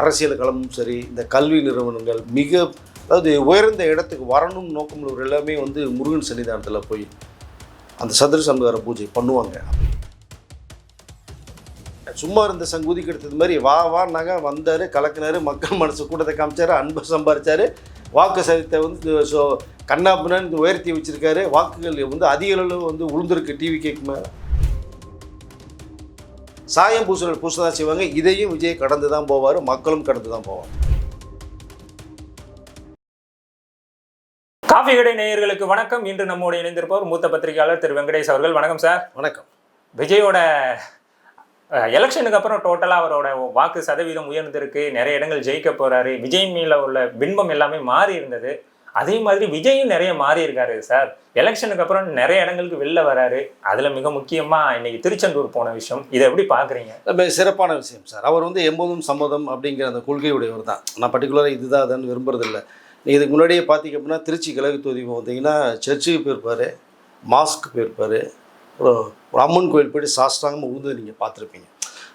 அரசியல் களமும் சரி, இந்த கல்வி நிறுவனங்கள் மிக அதாவது உயர்ந்த இடத்துக்கு வரணும்னு நோக்கமுள்ளவர் எல்லாமே வந்து முருகன் சன்னிதானத்தில் போய் அந்த சதுர சம்ஹார பூஜை பண்ணுவாங்க. சும்மா இருந்த சங்கூதிக்கு எடுத்தது மாதிரி வான்னாங்க, வந்தார், கலக்கினார், மக்கள் மனசு கூட்டத்தை காமிச்சார், அன்பை சம்பாரிச்சார், வாக்கு சதத்தை வந்து கண்ணாப்பின்னு உயர்த்தி வச்சுருக்காரு. வாக்குகள் வந்து அதிக அளவு வந்து உளுந்திருக்கு டிவி கேக்கு மேலே. சாயம் பூச தான் செய்வாங்க. இதையும் விஜய் கடந்து தான் போவார், மக்களும் கடந்து தான் போவார். காஃபி கடை நேயர்களுக்கு வணக்கம். இன்று நம்மோடு இணைந்திருப்பவர் மூத்த பத்திரிகையாளர் திரு வெங்கடேஷ் அவர்கள். வணக்கம் சார். வணக்கம். விஜயோட எலெக்ஷனுக்கு அப்புறம் டோட்டலாக அவரோட வாக்கு சதவீதம் உயர்ந்திருக்கு, நிறைய இடங்கள் ஜெயிக்க போறாரு, விஜய் மேல உள்ள பின்பம் எல்லாமே மாறி இருந்தது. அதே மாதிரி விஜயும் நிறைய மாறி இருக்காரு சார். எலெக்ஷனுக்கு அப்புறம் நிறைய இடங்களுக்கு வெளில வராரு. அதுல மிக முக்கியமா இன்னைக்கு திருச்செந்தூர் போன விஷயம், இதை எப்படி பாக்குறீங்க? சிறப்பான விஷயம் சார். அவர் வந்து எம்போதும் சம்மதம் அப்படிங்கிற அந்த கொள்கையுடையவர் தான். நான் பர்டிகுலராக இதுதான் அதான் விரும்புறதில்லை. நீங்கள் இதுக்கு முன்னாடியே பார்த்தீங்க அப்படின்னா திருச்சி கிழக்கு தொகுதி பார்த்தீங்கன்னா சர்ச்சுக்கு போயிருப்பார், மாஸ்க்கு போயிருப்பார், ஒரு அம்மன் கோயில் போய்ட்டு சாஸ்திராங்கமாக உழுந்து நீங்கள் பார்த்துருப்பீங்க.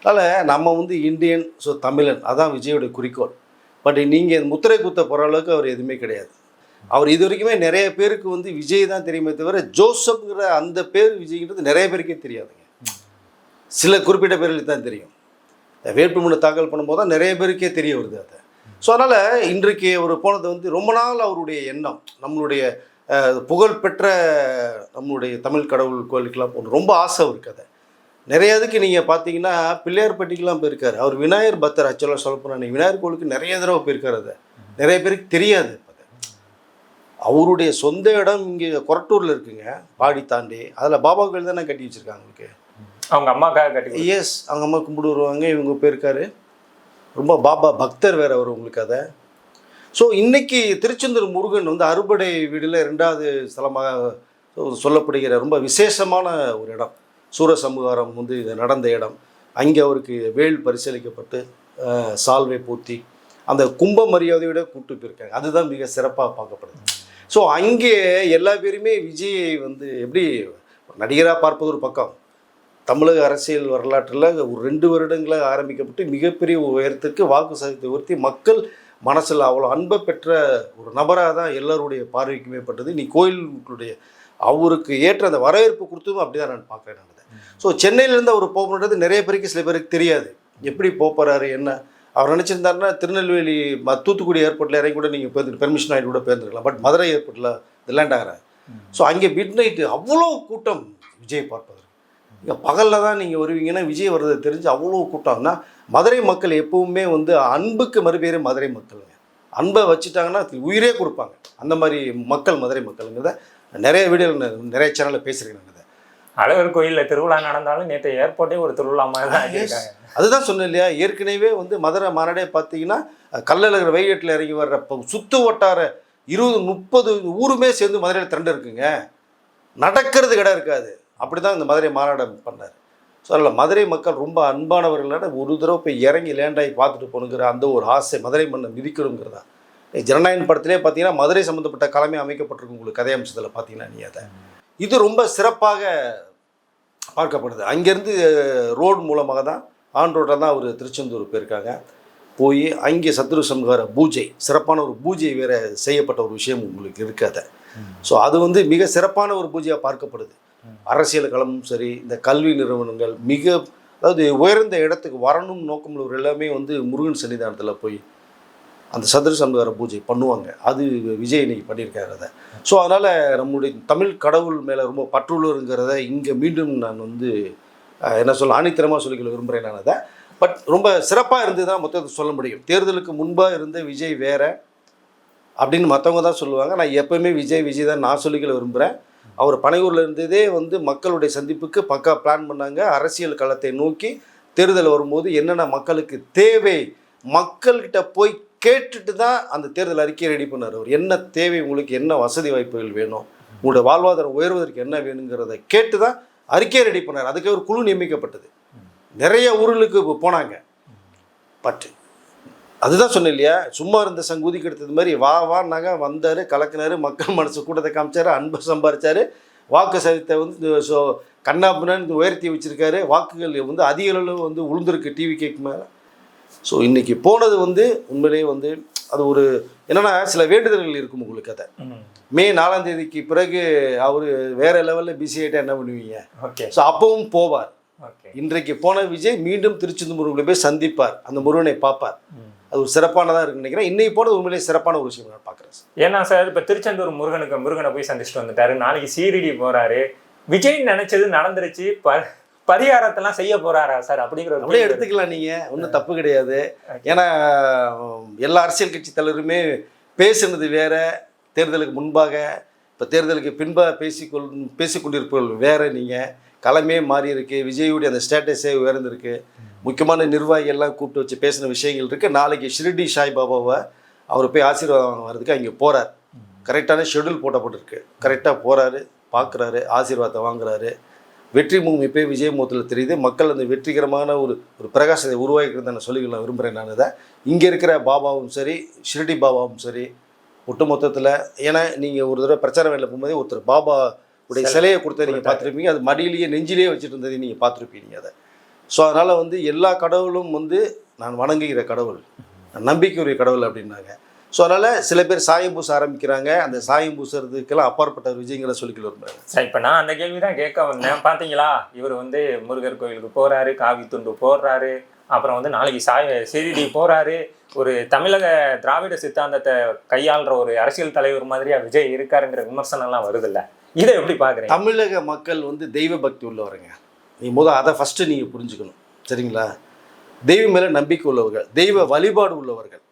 அதனால் நம்ம வந்து இந்தியன், ஸோ தமிழன், அதான் விஜயோடைய குறிக்கோள். பட் நீங்கள் முத்திரை குத்த போகிற அளவுக்கு அவர் எதுவுமே கிடையாது. அவர் இது வரைக்குமே நிறைய பேருக்கு வந்து விஜய் தான் தெரியுமே தவிர ஜோசப்ங்கிற அந்த பேர் விஜய்ங்கிறது நிறைய பேருக்கே தெரியாதுங்க. சில குறிப்பிட்ட பேர்களுக்கு தான் தெரியும். வேட்புமனு தாக்கல் பண்ணும்போது தான் நிறைய பேருக்கே தெரிய வருது அதை. ஸோ அதனால் இன்றைக்கு அவர் போனது வந்து ரொம்ப நாள் அவருடைய எண்ணம், நம்மளுடைய புகழ்பெற்ற நம்மளுடைய தமிழ் கடவுள் கோயிலுக்கெல்லாம் போகணும் ரொம்ப ஆசை அவருக்கு. அதை நிறைய இதுக்கு நீங்கள் பார்த்தீங்கன்னா பிள்ளையார்பட்டிக்கெலாம் போயிருக்காரு. அவர் விநாயகர் பக்தர். ஆக்சுவலாக சொல்ல போனால் விநாயகர் கோயிலுக்கு நிறைய தடவை போயிருக்காரு. அதை நிறைய பேருக்கு தெரியாது. அவருடைய சொந்த இடம் இங்கே கொரட்டூரில் இருக்குங்க, பாடி தாண்டி. அதில் பாபா கோயில் தானே கட்டி வச்சுருக்காங்க அவங்களுக்கு. அவங்க அம்மாக்காக கட்டி. எஸ், அவங்க அம்மா கும்பிட்டு வருவாங்க. இவங்க போயிருக்காரு. ரொம்ப பாபா பக்தர் வேறு அவர் உங்களுக்கு. அதை ஸோ இன்றைக்கி திருச்செந்தூர் முருகன் வந்து அறுபடை வீடில் 2வது ஸ்தலமாக சொல்லப்படுகிற ரொம்ப விசேஷமான ஒரு இடம். சூரசம்ஹாரம் வந்து இது நடந்த இடம். அங்கே அவருக்கு வேல் பரிசீலிக்கப்பட்டு சால்வை பூத்தி அந்த கும்ப மரியாதையோட கூப்பிட்டு போயிருக்காங்க. அதுதான் மிக சிறப்பாக பார்க்கப்படுது. ஸோ அங்கே எல்லா பேருமே விஜயை வந்து எப்படி நடிகராக பார்ப்பது ஒரு பக்கம், தமிழக அரசியல் வரலாற்றில் ஒரு 2 வருடங்களாக ஆரம்பிக்கப்பட்டு மிகப்பெரிய உயரத்துக்கு வாக்கு சதவீதத்தை உயர்த்தி மக்கள் மனசில் அவ்வளோ அன்பை பெற்ற ஒரு நபராக தான் எல்லோருடைய பார்வைக்குமே பட்டது. நீ கோயிலுடைய அவருக்கு ஏற்ற அந்த வரவேற்பு கொடுத்ததும் அப்படி தான் நான் பார்க்குறேன். ஸோ சென்னையிலேருந்து அவர் போகணுன்றது நிறைய பேருக்கு சில பேருக்கு தெரியாது. எப்படி போகிறாரு என்ன அவர் நினச்சிருந்தாருன்னா திருநெல்வேலி தூத்துக்குடி ஏர்போர்ட்டில் இறங்கி கூட நீங்கள் போயிட்டு பெர்மிஷன் ஆகிட்டு கூட போயிருந்துருக்கலாம். பட் மதுரை ஏர்போர்ட்டில் லேண்ட் ஆகிறாரு. ஸோ அங்கே மிட் நைட்டு அவ்வளோ கூட்டம் விஜய் பார்ப்பதற்கு. இங்கே பகலில் தான் நீங்கள் வருவீங்கன்னா விஜய் வர்றது தெரிஞ்சு அவ்வளோ கூட்டம்னா மதுரை மக்கள் எப்பவுமே வந்து அன்புக்கு மறுபேறு மதுரை மக்களுங்க. அன்பை வச்சுட்டாங்கன்னா உயிரே கொடுப்பாங்க. அந்த மாதிரி மக்கள் மதுரை மக்களுங்கிறத நிறைய வீடியோவில் நிறைய சேனலில் பேசுகிறேன். அழகர் கோயிலில் திருவிழா நடந்தாலும் நேற்று ஏர்போர்ட்டே ஒரு திருவிழா மாதிரி தான் இருக்காங்க. அதுதான் சொன்னேன் இல்லையா, ஏற்கனவே வந்து மதுரை மாநாடே பார்த்தீங்கன்னா கல்லழகர் வைகட்டில் இறங்கி வர்ற சுற்று வட்டார 20-30 ஊருமே சேர்ந்து மதுரையில் திரண்டு இருக்குங்க. நடக்கிறது கிடம் இருக்காது. அப்படி தான் இந்த மதுரை மாநாடு பண்ணார். ஸோ அதில் மதுரை மக்கள் ரொம்ப அன்பானவர்களோட ஒரு தடவை போய் இறங்கி லேண்டாகி பார்த்துட்டு போகணுங்கிற அந்த ஒரு ஆசை, மதுரை மண்ணை மிதிக்கணுங்கிறதா. ஜனநாயகன் படத்திலே பார்த்தீங்கன்னா மதுரை சம்மந்தப்பட்ட கலைமை அமைக்கப்பட்டிருக்கு உங்களுக்கு கதையம்சத்தில் பார்த்தீங்கன்னா. நீ அதை இது ரொம்ப சிறப்பாக பார்க்கப்படுது. அங்கேருந்து ரோடு மூலமாக தான் ஆன் ரோட்டில் தான் அவர் திருச்செந்தூர் போயிருக்காங்க. போய் அங்கே சத்ரு சம்ஹார பூஜை, சிறப்பான ஒரு பூஜை வேறு செய்யப்பட்ட ஒரு விஷயம் உங்களுக்கு இருக்காது. ஸோ அது வந்து மிக சிறப்பான ஒரு பூஜையாக பார்க்கப்படுது. அரசியல் களமும் சரி, இந்த கல்வி நிறுவனங்கள் மிக அதாவது உயர்ந்த இடத்துக்கு வரணும்னு நோக்கமுள்ளவர் எல்லாமே வந்து முருகன் சன்னிதானத்தில் போய் அந்த சதுர சம்ஹார பூஜை பண்ணுவாங்க. அது விஜய் இன்னைக்கு பண்ணியிருக்காரு அதை. ஸோ அதனால் நம்முடைய தமிழ் கடவுள் மேலே ரொம்ப பற்றுள்ளவருங்கிறத இங்கே மீண்டும் நான் வந்து என்ன சொல்ல ஆணித்தரமாக சொல்லிக்கொள்ள விரும்புகிறேன் நான் அதை. பட் ரொம்ப சிறப்பாக இருந்து தான் மொத்தத்தை சொல்ல முடியும். தேர்தலுக்கு முன்பாக இருந்த விஜய் வேறு அப்படின்னு மற்றவங்க தான் சொல்லுவாங்க. நான் எப்போவுமே விஜய் தான் நான் சொல்லிக்கொள்ள விரும்புகிறேன். அவர் பனையூரில் இருந்ததே வந்து மக்களுடைய சந்திப்புக்கு பக்கா பிளான் பண்ணாங்க. அரசியல் களத்தை நோக்கி தேர்தல் வரும்போது என்னென்ன மக்களுக்கு தேவை, மக்கள்கிட்ட போய் கேட்டுட்டு தான் அந்த தேர்தல் அறிக்கையை ரெடி பண்ணார். அவர் என்ன தேவை, உங்களுக்கு என்ன வசதி வாய்ப்புகள் வேணும், உங்களோட வாழ்வாதாரம் உயர்வதற்கு என்ன வேணுங்கிறத கேட்டு தான் அறிக்கையை ரெடி பண்ணார். அதுக்கு ஒரு குழு நியமிக்கப்பட்டது. நிறைய ஊர்களுக்கு போனாங்க. பட் அதுதான் சொன்னேன் இல்லையா, சும்மா இருந்த சங்கூதிக்கு எடுத்தது மாதிரி வான்னாங்க, வந்தார், கலக்கினார், மக்கள் மனசு கூட்டத்தை காமிச்சார், அன்பை சம்பாரிச்சார், வாக்கு சதத்தை வந்து கண்ணாப்பின்னு உயர்த்தி வச்சுருக்காரு. வாக்குகள் வந்து அதிக அளவு வந்து உளுந்திருக்கு டிவி கேக்கு மேலே. ஸோ இன்றைக்கி போனது வந்து உண்மையிலேயே வந்து அது ஒரு என்னென்னா சில வேண்டுதல்கள் இருக்கும் உங்களுக்கு. அதை மே 4ஆம் தேதிக்கு பிறகு அவர் வேறு லெவலில் பிஸி ஆகிட்டா என்ன பண்ணுவீங்க? ஓகே. ஸோ அப்பவும் போவார். ஓகே. இன்றைக்கு போன விஜய் மீண்டும் திருச்செந்தூர் முருகனை போய் சந்திப்பார், அந்த முருகனை பார்ப்பார். அது ஒரு சிறப்பானதாக இருக்குன்னு நினைக்கிறேன். இன்னைக்கு போனது உண்மையிலேயே சிறப்பான ஒரு விஷயம் நான் பார்க்குறேன். ஏன்னா சார் இப்போ திருச்செந்தூர் முருகனை போய் சந்திச்சுட்டு வந்துட்டாரு, நாளைக்கு சீரடி போகிறாரு, விஜய் நினைச்சது நடந்துருச்சு, பரிகாரத்தெல்லாம் செய்ய போறாரா சார்? அப்படிங்கிற அப்படியே எடுத்துக்கலாம், நீங்கள் ஒன்றும் தப்பு கிடையாது. ஏன்னா எல்லா அரசியல் கட்சி தலைவருமே பேசுனது வேற, தேர்தலுக்கு முன்பாக இப்போ தேர்தலுக்கு பின்பாக பேசிக்கொண்டிருப்பவர்கள் வேற. நீங்கள் களமே மாறி இருக்கு, விஜயுடைய அந்த ஸ்டேட்டஸே உயர்ந்திருக்கு, முக்கியமான நிர்வாகிகள்லாம் கூப்பிட்டு வச்சு பேசின விஷயங்கள் இருக்குது. நாளைக்கு ஷிரடி சாய்பாபாவை அவர் போய் ஆசீர்வாதம் வர்றதுக்கு அங்கே போகிறார். கரெக்டான ஷெடியூல் போட்டப்பட்டிருக்கு. கரெக்டாக போகிறாரு, பார்க்குறாரு, ஆசீர்வாதத்தை வாங்குறாரு. வெற்றி முகம் இப்போ விஜய் முகத்தில் தெரியுது. மக்கள் அந்த வெற்றிகரமான ஒரு பிரகாசத்தை உருவாக்கிக்கிறத நான் சொல்லிக்கலாம் விரும்புகிறேன். நான் இதை இங்கே இருக்கிற பாபாவும் சரி, ஷிரடி பாபாவும் சரி, ஒட்டு மொத்தத்தில் ஏன்னா நீங்கள் ஒரு தடவை பிரச்சாரம் வேலை போகும்போதே ஒருத்தர் பாபா உடைய சிலையை கொடுத்த நீங்கள் பார்த்துருப்பீங்க. அது மடியிலேயே நெஞ்சிலேயே வச்சுட்டு இருந்ததை நீங்கள் பார்த்துருப்பீங்க அதை. ஸோ அதனால் வந்து எல்லா கடவுளும் வந்து நான் வணங்குகிற கடவுள், நம்பிக்கையுரிய கடவுள் அப்படின்னாங்க. ஸோ அதனால் சில பேர் சாயம் பூச ஆரம்பிக்கிறாங்க. அந்த சாயம் பூசுறதுக்கெல்லாம் அப்பாற்பட்ட விஜயங்களை சொல்லிக்கல விரும்புகிறாங்க. சார் இப்போ நான் அந்த கேள்வி தான் கேட்க வந்தேன். பார்த்தீங்களா, இவர் வந்து முருகர் கோயிலுக்கு போகிறாரு, காவி துண்டு போடுறாரு, அப்புறம் வந்து நாளைக்கு ஷிரடி போகிறாரு. ஒரு தமிழக திராவிட சித்தாந்தத்தை கையாளுற ஒரு அரசியல் தலைவர் மாதிரியா விஜய் இருக்காருங்கிற விமர்சனம்லாம் வருதில்ல, இதை எப்படி பார்க்குறீங்க? தமிழக மக்கள் வந்து தெய்வ பக்தி உள்ளவருங்க. நீ அதை ஃபஸ்ட்டு நீங்கள் புரிஞ்சுக்கணும், சரிங்களா? தெய்வம் மேலே நம்பிக்கை உள்ளவர்கள், தெய்வ வழிபாடு உள்ளவர்கள்.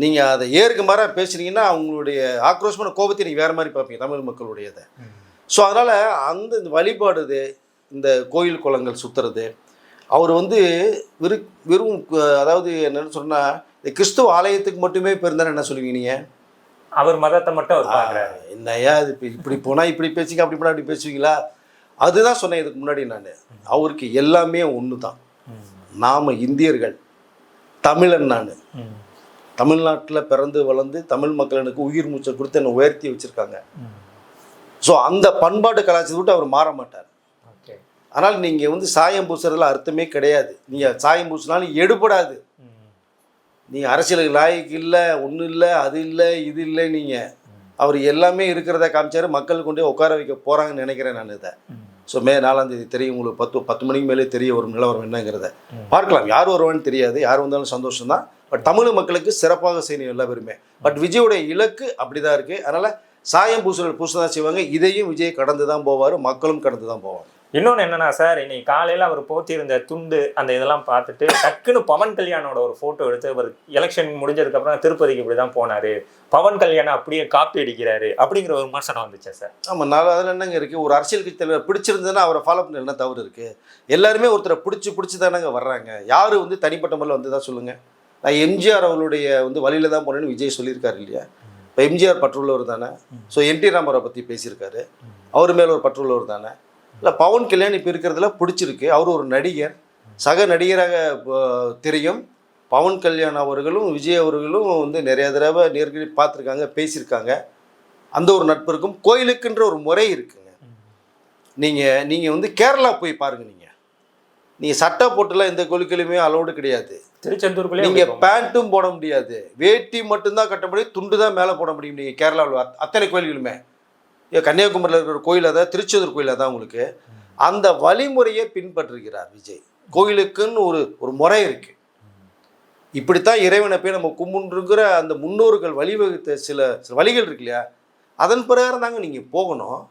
நீங்கள் அதை ஏற்க மாதிரி பேசுனீங்கன்னா அவங்களுடைய ஆக்ரோஷமான கோபத்தை நீங்கள் வேறு மாதிரி பார்ப்பீங்க, தமிழ் மக்களுடையதை. ஸோ அதனால் அந்த வழிபாடு, இந்த கோயில் குளங்கள் சுற்றுறது, அவர் வந்து வெறும் அதாவது என்னென்னு சொன்னால் இந்த கிறிஸ்துவ ஆலயத்துக்கு மட்டுமே போயிருந்தானே என்ன சொல்லுவீங்க நீங்கள்? அவர் மதத்தை மட்டும் அவர் பார்க்குறாரு. என்னையா இது இப்படி போனால் இப்படி பேசுங்க, அப்படி போனால் அப்படி பேசுவீங்களா? அதுதான் சொன்னேன் இதுக்கு முன்னாடி நான். அவருக்கு எல்லாமே ஒன்று தான். நாம் இந்தியர்கள், தமிழன். நான் தமிழ்நாட்டில் பிறந்து வளர்ந்து தமிழ் மக்களுக்கு உயிர் மூச்சை கொடுத்து என்னை உயர்த்தி வச்சுருக்காங்க. ஸோ அந்த பண்பாட்டு கலாச்சாரத்தை விட்டு அவர் மாற மாட்டார். ஆனால் நீங்கள் வந்து சாயம் பூசுறதுல அர்த்தமே கிடையாது. நீங்கள் சாயம் பூசினாலும் எடுபடாது. நீங்கள் அரசியலுக்கு லாய்க்கு இல்லை, ஒன்றும் இல்லை, அது இல்லை, இது இல்லை. நீங்கள் அவர் எல்லாமே இருக்கிறத காமிச்சார். மக்கள் கொண்டே உட்கார வைக்க போகிறாங்கன்னு நினைக்கிறேன் நான் இதை. ஸோ மே 4ஆம் தேதி தெரியும் உங்களுக்கு. 10 மணிக்கு மேலே தெரிய வரும் நிலவரம் என்னங்கிறத பார்க்கலாம். யார் வருவான்னு தெரியாது, யார் வந்தாலும் சந்தோஷம் தான். பட் தமிழ் மக்களுக்கு சிறப்பாக செய்யணும் எல்லா பேருமே. பட் விஜயோடைய இலக்கு அப்படி தான் இருக்குது. அதனால் சாயம் பூசுகள் பூச தான் செய்வாங்க. இதையும் விஜய் கடந்து தான் போவார், மக்களும் கடந்து தான் போவாங்க. இன்னொன்று என்னன்னா சார், இன்னைக்கு காலையில் அவர் போத்திருந்த துண்டு அந்த இதெல்லாம் பார்த்துட்டு டக்குன்னு பவன் கல்யாணோட ஒரு ஃபோட்டோ எடுத்து, அவர் எலெக்ஷன் முடிஞ்சதுக்கப்புறம் திருப்பதிக்கு இப்படி தான் போனார், பவன் கல்யாணம் அப்படியே காப்பி அடிக்கிறாரு அப்படிங்கிற ஒரு விமர்சனம் வந்துச்சு சார். ஆமாம், நான் அதில் என்னங்க இருக்குது, ஒரு அரசியல் கட்சி தலைவர் பிடிச்சிருந்ததுன்னா அவரை ஃபாலோ பண்ண என்ன தவறு இருக்குது? எல்லாருமே ஒருத்தரை பிடிச்சி தானங்க வர்றாங்க. யார் வந்து தனிப்பட்ட முறையில் வந்து தான் சொல்லுங்கள். நான் எம்ஜிஆர் அவர்களுடைய வந்து வழியில் தான் போனேன்னு விஜய் சொல்லியிருக்காரு இல்லையா? இப்போ எம்ஜிஆர் பற்றுள்ளவர் தானே. ஸோ என்டி ராமரை பற்றி பேசியிருக்காரு, அவர் மேலே ஒரு பற்றுள்ளவர் தானே. இல்லை, பவன் கல்யாண் இப்போ இருக்கிறதுல பிடிச்சிருக்கு. அவர் ஒரு நடிகர், சக நடிகராக தெரியும். பவன் கல்யாண் அவர்களும் விஜய் அவர்களும் வந்து நிறைய தடவை நேர்கழி பார்த்துருக்காங்க, பேசியிருக்காங்க. அந்த ஒரு நட்பு இருக்கும். கோயிலுக்குன்ற ஒரு முறை இருக்குங்க. நீங்கள் வந்து கேரளா போய் பாருங்கள். நீங்கள் சட்டை போட்டுலாம் எந்த கோயிலுக்குலையுமே அலோடு கிடையாது. திருச்செந்தூருக்குள்ளே நீங்கள் பேண்ட்டும் போட முடியாது, வேட்டி மட்டும்தான் கட்ட முடியும், துண்டு தான் மேலே போட முடியும். நீங்கள் கேரளாவில் அத்தனை கோயில்களுமே, கன்னியாகுமரியில் இருக்கிற கோயில் அதான், திருச்செந்தூர் கோயில் அதான். உங்களுக்கு அந்த வழிமுறையை பின்பற்றுகிறார் விஜய். கோயிலுக்குன்னு ஒரு முறை இருக்குது. இப்படித்தான் இறைவனை போய் நம்ம கும்பிட்டுங்கிற அந்த முன்னோர்கள் வழிவகுத்த சில வழிகள் இருக்கு இல்லையா, அதன் பிரகாரம் தாங்க நீங்கள் போகணும்.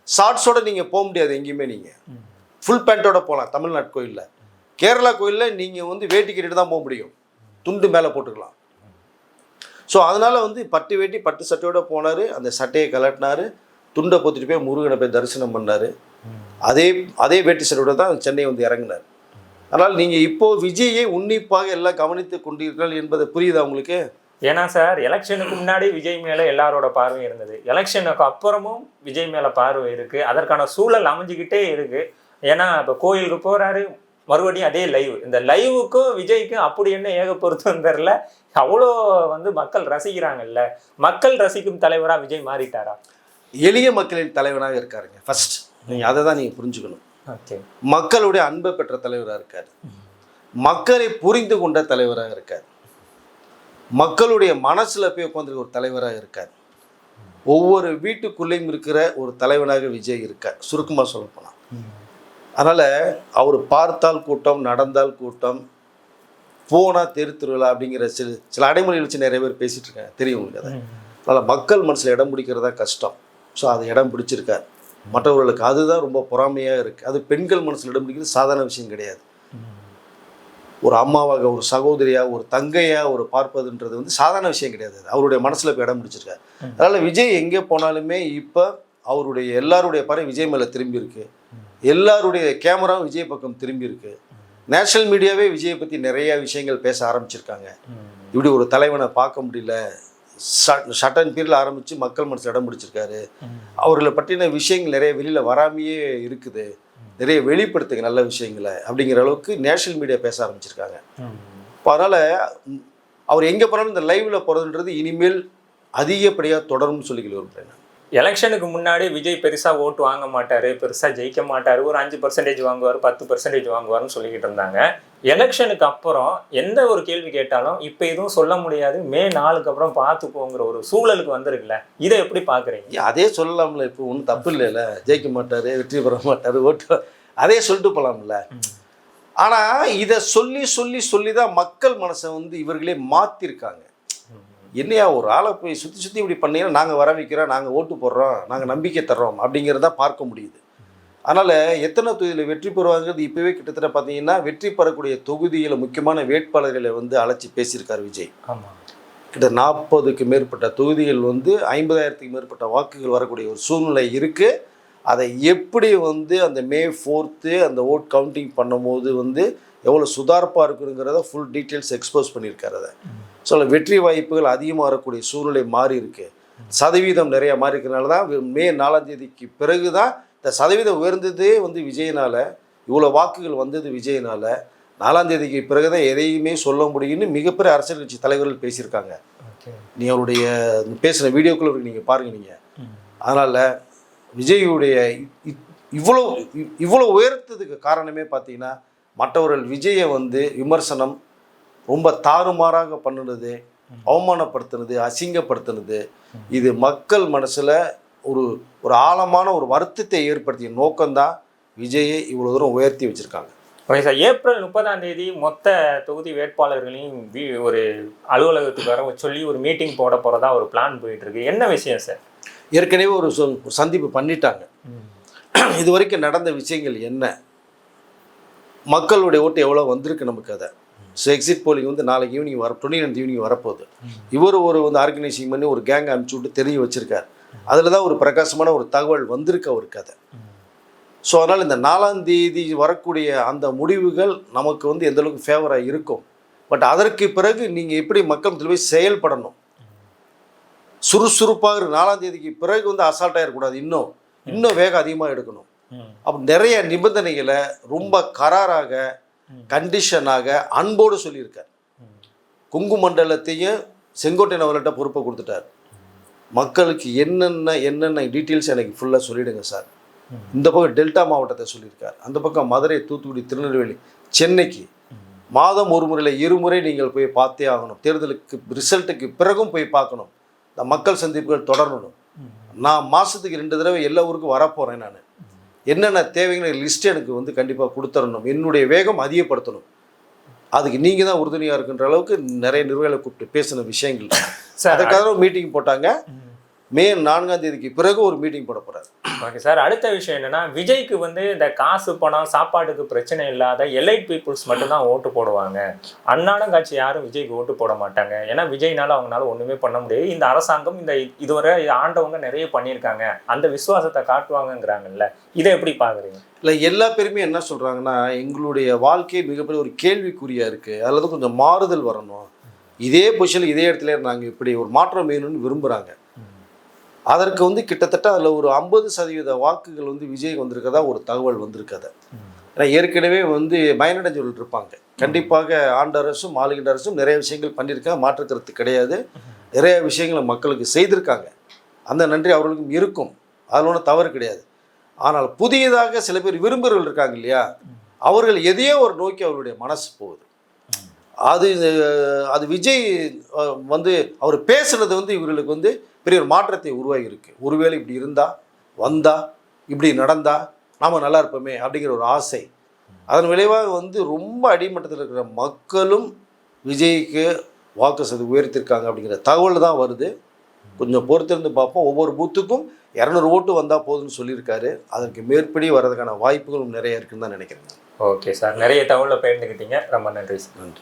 ஷார்ட்ஸோடு நீங்கள் போக முடியாது எங்கேயுமே. நீங்கள் ஃபுல் பேண்ட்டோட போகலாம் தமிழ்நாட்டு கோயிலில். கேரளா கோயிலில் நீங்கள் வந்து வேட்டி கட்டிட்டு தான் போக முடியும், துண்டு மேலே போட்டுக்கலாம். ஸோ அதனால் வந்து பட்டு வேட்டி பட்டு சட்டையோடு போனார். அந்த சட்டையை கலட்டினார், துண்டை போத்துட்டு போய் முருகனை போய் தரிசனம் பண்ணார். அதே வேட்டி சட்டையோடு தான் சென்னை வந்து இறங்கினார். அதனால் நீங்கள் இப்போது விஜயை உன்னிப்பாக எல்லாம் கவனித்து கொண்டீர்கள் என்பதை புரியுதா உங்களுக்கு? ஏன்னா சார், எலெக்ஷனுக்கு முன்னாடி விஜய் மேலே எல்லாரோட பார்வையும் இருந்தது, எலெக்ஷனுக்கு அப்புறமும் விஜய் மேலே பார்வை இருக்குது. அதற்கான சூழல் அமைஞ்சிக்கிட்டே இருக்குது. ஏன்னா இப்போ கோயிலுக்கு போகிறாரு, மறுபடியும் அதே லைவ். இந்த லைவுக்கும் விஜய்க்கும் அப்படி என்ன ஏக பொருத்தம் தெரில. அவ்வளோ வந்து மக்கள் ரசிக்கிறாங்கல்ல. மக்கள் ரசிக்கும் தலைவராக விஜய் மாறிட்டாரா? எளிய மக்களின் தலைவனாக இருக்காருங்க. ஃபர்ஸ்ட் நீங்கள் அதை தான் நீங்கள் புரிஞ்சுக்கணும். ஓகே, மக்களுடைய அன்பை பெற்ற தலைவராக இருக்கார். மக்களை புரிந்து கொண்ட தலைவராக இருக்கார். மக்களுடைய மனசில் போய் உட்காந்துருக்க ஒரு தலைவராக இருக்கார். ஒவ்வொரு வீட்டுக்குள்ளேயும் இருக்கிற ஒரு தலைவனாக விஜய் இருக்கார், சுருக்கமாக சொல்லப்போனால். அதனால் அவர் பார்த்தால் கூட்டம், நடந்தால் கூட்டம், போனால் தெரு திருவிழா அப்படிங்கிற சில அடைமொழிகள் வச்சு நிறைய பேர் பேசிகிட்டு இருக்காங்க, தெரியும் உங்களுக்கு அதை. அதனால் மக்கள் மனசில் இடம் பிடிக்கிறதா கஷ்டம். ஸோ அது இடம் பிடிச்சிருக்கார். மற்றவர்களுக்கு அதுதான் ரொம்ப பொறாமையாக இருக்குது. அது பெண்கள் மனசில் இடம் பிடிக்கிறது சாதாரண விஷயம் கிடையாது. ஒரு அம்மாவாக, ஒரு சகோதரியாக, ஒரு தங்கையாக ஒரு பார்ப்பதுன்றது வந்து சாதாரண விஷயம் கிடையாது. அவருடைய மனசில் இப்போ இடம் பிடிச்சிருக்காரு. அதனால் விஜய் எங்கே போனாலுமே இப்போ அவருடைய எல்லாருடைய பார்வை விஜய் மேலே திரும்பி இருக்கு. எல்லாருடைய கேமராவும் விஜய் பக்கம் திரும்பி இருக்கு. நேஷனல் மீடியாவே விஜயை பற்றி நிறைய விஷயங்கள் பேச ஆரம்பிச்சிருக்காங்க. இப்படி ஒரு தலைவனை பார்க்க முடியல, ஷட் அண்ட் பீரியடில் ஆரம்பித்து மக்கள் மனசில் இடம் பிடிச்சிருக்காரு. அவர்களை பற்றின விஷயங்கள் நிறைய வெளியில் வராமையே இருக்குது. நிறைய வெளிப்படுத்துங்க நல்ல விஷயங்களை அப்படிங்கிற அளவுக்கு நேஷனல் மீடியா பேச ஆரம்பிச்சிருக்காங்க. இப்போ அதனால் அவர் எங்கே போனாலும் இந்த லைவில் போகிறதுன்றது இனிமேல் அதிகப்படியாக தொடரும்னு சொல்லிக்கல விரும்புகிறேன். எலெக்ஷனுக்கு முன்னாடி விஜய் பெருசாக ஓட்டு வாங்க மாட்டார், பெருசாக ஜெயிக்க மாட்டார், ஒரு 5% வாங்குவார், 10% வாங்குவார்னு சொல்லிக்கிட்டு இருந்தாங்க. எலெக்ஷனுக்கு அப்புறம் எந்த ஒரு கேள்வி கேட்டாலும் இப்போ எதுவும் சொல்ல முடியாது, மே 4க்கு அப்புறம் பார்த்துக்கோங்கிற ஒரு சூழலுக்கு வந்திருக்குல்ல, இதை எப்படி பார்க்குறீங்க? அதே சொல்லலாம்ல, இப்போ ஒன்றும் தப்பு இல்லைல்ல. ஜெயிக்க மாட்டார், வெற்றி பெற மாட்டார், ஓட்டு அதே சொல்லிட்டு போகலாம்ல. ஆனால் இதை சொல்லி சொல்லி சொல்லி தான் மக்கள் மனசை வந்து இவர்களே மாற்றிருக்காங்க. என்னையா ஒரு ஆளை போய் சுற்றி சுற்றி இப்படி பண்ணீங்கன்னா நாங்கள் வர வைக்கிறோம், நாங்கள் ஓட்டு போடுறோம், நாங்கள் நம்பிக்கை தர்றோம் அப்படிங்கிறத பார்க்க முடியுது. அதனால் எத்தனை தொகுதியில் வெற்றி பெறுவாங்கிறது இப்போவே கிட்டத்தட்ட பார்த்தீங்கன்னா வெற்றி பெறக்கூடிய தொகுதியில் முக்கியமான வேட்பாளர்களை வந்து அழைச்சி பேசியிருக்கார் விஜய். ஆமாம், கிட்ட 40க்கு மேற்பட்ட தொகுதிகள் வந்து 50,000க்கு மேற்பட்ட வாக்குகள் வரக்கூடிய ஒரு சூழ்நிலை இருக்குது. அதை எப்படி வந்து அந்த மே 4 அந்த ஓட் கவுண்டிங் பண்ணும்போது வந்து எவ்வளோ சுதார்ப்பாக இருக்குங்கிறத ஃபுல் டீட்டெயில்ஸ் எக்ஸ்போஸ் பண்ணியிருக்காரு. அதை ஸோ வெற்றி வாய்ப்புகள் அதிகமாக வரக்கூடிய சூழ்நிலை மாறி இருக்கு. சதவீதம் நிறையா மாறி இருக்கிறனால தான் மே 4 பிறகு தான் இந்த சதவீதம் உயர்ந்ததே வந்து விஜயனால், இவ்வளோ வாக்குகள் வந்தது விஜயனால். 4 பிறகு தான் எதையுமே சொல்ல முடியும்னு மிகப்பெரிய அரசியல் கட்சி தலைவர்கள் பேசியிருக்காங்க. நீ அவருடைய பேசின வீடியோக்குள்ள நீங்கள் பாருங்கள் நீங்கள். அதனால் விஜயுடைய இவ்வளோ உயர்த்ததுக்கு காரணமே பார்த்தீங்கன்னா மற்றவர்கள் விஜயை வந்து விமர்சனம் ரொம்ப தாறுமாறாக பண்ணுனது, அவமானப்படுத்துனது, அசிங்கப்படுத்துனது, இது மக்கள் மனசில் ஒரு ஆழமான ஒரு வருத்தத்தை ஏற்படுத்திய நோக்கம்தான் விஜயை இவ்வளோ தூரம் உயர்த்தி வச்சுருக்காங்க. ஓகே சார், ஏப்ரல் 30 மொத்த தொகுதி வேட்பாளர்களையும் ஒரு அலுவலகத்துக்கு வர சொல்லி ஒரு மீட்டிங் போட போகிறதா ஒரு பிளான் போயிட்டுருக்கு. என்ன விஷயம் சார்? ஏற்கனவே ஒரு சந்திப்பு பண்ணிட்டாங்க. இது வரைக்கும் நடந்த விஷயங்கள் என்ன, மக்களுடைய ஓட்டு எவ்வளோ வந்திருக்கு நமக்கு, அதை ஸோ எக்ஸிட் போலிங் வந்து நாளைக்கு ஈவினிங் 29 ஈவினிங் வரப்போகுது. இவர் வந்து ஆர்கனைசிங் பண்ணி ஒரு கேங் அனுப்பிச்சி விட்டு தெரிய வச்சுருக்கார். அதில் தான் ஒரு பிரகாசமான ஒரு தகவல் வந்திருக்கு அவருக்கு அதை. ஸோ அதனால் இந்த 4 வரக்கூடிய அந்த முடிவுகள் நமக்கு வந்து எந்தளவுக்கு ஃபேவராக இருக்கும். பட் அதற்கு பிறகு நீங்கள் எப்படி மக்கள் போய் செயல்படணும், சுறுசுறுப்பாக 4 பிறகு வந்து அசால்ட்டாக இருக்கக்கூடாது, இன்னும் வேகம் அதிகமாக எடுக்கணும். அப்போ நிறைய நிபந்தனைகளை ரொம்ப கராராக கண்டிஷனாக அன்போடு சொல்லியிருக்கார். கொங்கு மண்டலத்தையும் செங்கோட்டையன் அவர்கிட்ட பொறுப்பை கொடுத்துட்டார். மக்களுக்கு என்னென்ன டீட்டெயில்ஸ் எனக்கு ஃபுல்லாக சொல்லிவிடுங்க சார். இந்த பக்கம் டெல்டா மாவட்டத்தை சொல்லியிருக்கார், அந்த பக்கம் மதுரை, தூத்துக்குடி, திருநெல்வேலி, சென்னைக்கு மாதம் ஒரு முறையில் 2 முறை நீங்கள் போய் பார்த்தே ஆகணும். தேர்தலுக்கு ரிசல்ட்டுக்கு பிறகும் போய் பார்க்கணும். இந்த மக்கள் சந்திப்புகள் தொடரணும். நான் மாதத்துக்கு 2 தடவை எல்லா ஊருக்கும் வரப்போகிறேன். நான் என்னென்ன தேவைங்கிற லிஸ்ட் எனக்கு வந்து கண்டிப்பாக கொடுத்துடணும். என்னுடைய வேகம் அதிகப்படுத்தணும். அதுக்கு நீங்கள் தான் உறுதுணையாக இருக்குன்ற அளவுக்கு நிறைய நிர்வாகிகளை கூப்பிட்டு பேசின விஷயங்கள். அதுக்காக மீட்டிங் போட்டாங்க. மே 4 பிறகு ஒரு மீட்டிங் போட போகிறார். ஓகே சார், அடுத்த விஷயம் என்னன்னா, விஜய்க்கு வந்து இந்த காசு பணம் சாப்பாட்டுக்கு பிரச்சனை இல்லாத எலைட் பீப்புள்ஸ் மட்டும்தான் ஓட்டு போடுவாங்க. அன்னாடம் காட்சி யாரும் விஜய்க்கு ஓட்டு போட மாட்டாங்க. ஏன்னா விஜய்னால அவங்களால ஒன்றுமே பண்ண முடியாது. இந்த அரசாங்கம் இதுவரை ஆண்டவங்க நிறைய பண்ணியிருக்காங்க, அந்த விசுவாசத்தை காட்டுவாங்கங்கிறாங்கல்ல, இதை எப்படி பார்க்குறீங்க? இல்லை, எல்லா பேருமே என்ன சொல்கிறாங்கன்னா, எங்களுடைய வாழ்க்கை மிகப்பெரிய ஒரு கேள்விக்குறியாக இருக்குது, அதில் தான் கொஞ்சம் மாறுதல் வரணும், இதே பொசிஷனில் இதே இடத்துல நாங்கள் இப்படி ஒரு மாற்றம் வேணும்னு விரும்புகிறாங்க. அதற்கு வந்து கிட்டத்தட்ட அதில் ஒரு 50% வாக்குகள் வந்து விஜய் வந்திருக்கதா ஒரு தகவல் வந்திருக்காது. ஏன்னா ஏற்கனவே வந்து பயனடைஞ்சவர்கள் இருப்பாங்க. கண்டிப்பாக ஆண்ட அரசும் ஆளுகின்ற அரசும் நிறைய விஷயங்கள் பண்ணியிருக்காங்க, மாற்றுக்கிறது கிடையாது. நிறைய விஷயங்களை மக்களுக்கு செய்திருக்காங்க. அந்த நன்றி அவர்களுக்கும் இருக்கும், அதில் ஒன்றும் தவறு கிடையாது. ஆனால் புதியதாக சில பேர் விரும்புகிறவர்கள் இருக்காங்க இல்லையா, அவர்கள் எதையோ ஒரு நோக்கி அவருடைய மனசு போகுது. அது அது விஜய் வந்து அவர் பேசுனது வந்து இவர்களுக்கு வந்து பெரிய ஒரு மாற்றத்தை உருவாகி இருக்கு. ஒருவேளை இப்படி இருந்தா வந்தா இப்படி நடந்தா நாம நல்லா இருப்போமே அப்படிங்கிற ஒரு ஆசை. அதன் விளைவாக வந்து ரொம்ப அடிமட்டத்தில் இருக்கிற மக்களும் விஜய்க்கு வாக்கு சதவீதம் உயர்த்திருக்காங்க அப்படிங்கிற தகவல் தான் வருது. கொஞ்சம் பொறுத்திருந்து பார்ப்போம். ஒவ்வொரு பூத்துக்கும் 200 ஓட்டு வந்தால் போதும்னு சொல்லியிருக்காரு. அதற்கு மேற்படி வர்றதுக்கான வாய்ப்புகளும் நிறைய இருக்குன்னு தான் நினைக்கிறேன். ஓகே சார், நிறைய தகவலை பகிர்ந்துக்கிட்டீங்க. ரொம்ப நன்றி சார். நன்றி.